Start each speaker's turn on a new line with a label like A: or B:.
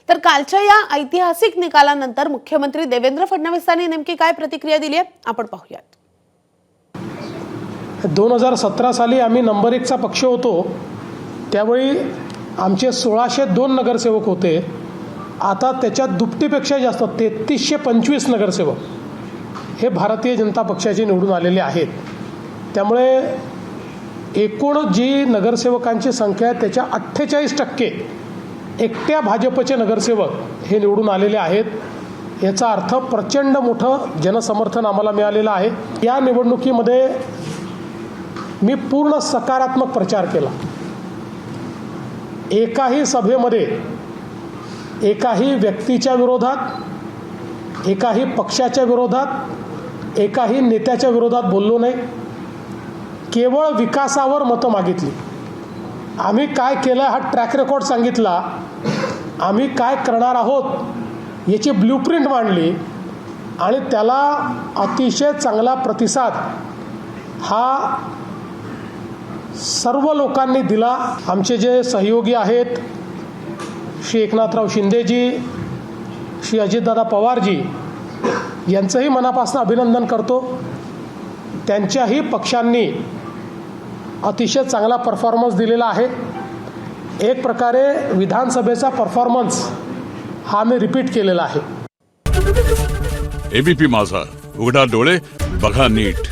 A: तर कालच्या या ऐतिहासिक निकालानंतर मुख्यमंत्री देवेंद्र फडणवीसांनी नेमकी काय प्रतिक्रिया दिली आहे आपण पाहूयात।
B: 2017 साली आम्ही नंबर 1चा पक्ष होतो, त्यावेळी आमचे 1602 नगरसेवक होते। आता त्याच्यात दुपटीपेक्षा जास्त 3325 नगरसेवक हे भारतीय जनता पक्षाचे निवडून आलेले आहेत। त्यामुळे एकूण जी नगरसेवकांची संख्या आहे त्याच्या 48% एकट्या भाजपचे नगरसेवक हे निवडून आलेले आहेत। याचा अर्थ प्रचंड मोठं जनसमर्थन आम्हाला मिळालेलं आहे। या निवडणुकीमध्ये मी पूर्ण सकारात्मक प्रचार केला। एकाही सभेमध्ये एकाही व्यक्तीच्या विरोधात, एकाही पक्षाच्या विरोधात, एकाही नेत्याच्या विरोधात बोललो नाही। केवळ विकासावर मतं मागितली। आम्ही काय केलं हा ट्रॅक रेकॉर्ड सांगितला, आम्ही काय करणार आहोत याची ब्ल्यूप्रिंट मांडली आणि त्याला अतिशय चांगला प्रतिसाद हा सर्व लोकांनी दिला। आमचे जे सहयोगी आहेत श्री एकनाथराव शिंदेजी, श्री अजितदादा पवारजी यांचंही मनापासून अभिनंदन करतो। त्यांच्याही पक्षांनी अतिशय चांगला परफॉर्मन्स दिलेला आहे। एक प्रकारे विधानसभेचा परफॉर्मन्स हा मी रिपीट केलेला आहे।
C: एबीपी माझा, उघडा डोळे बघा नीट।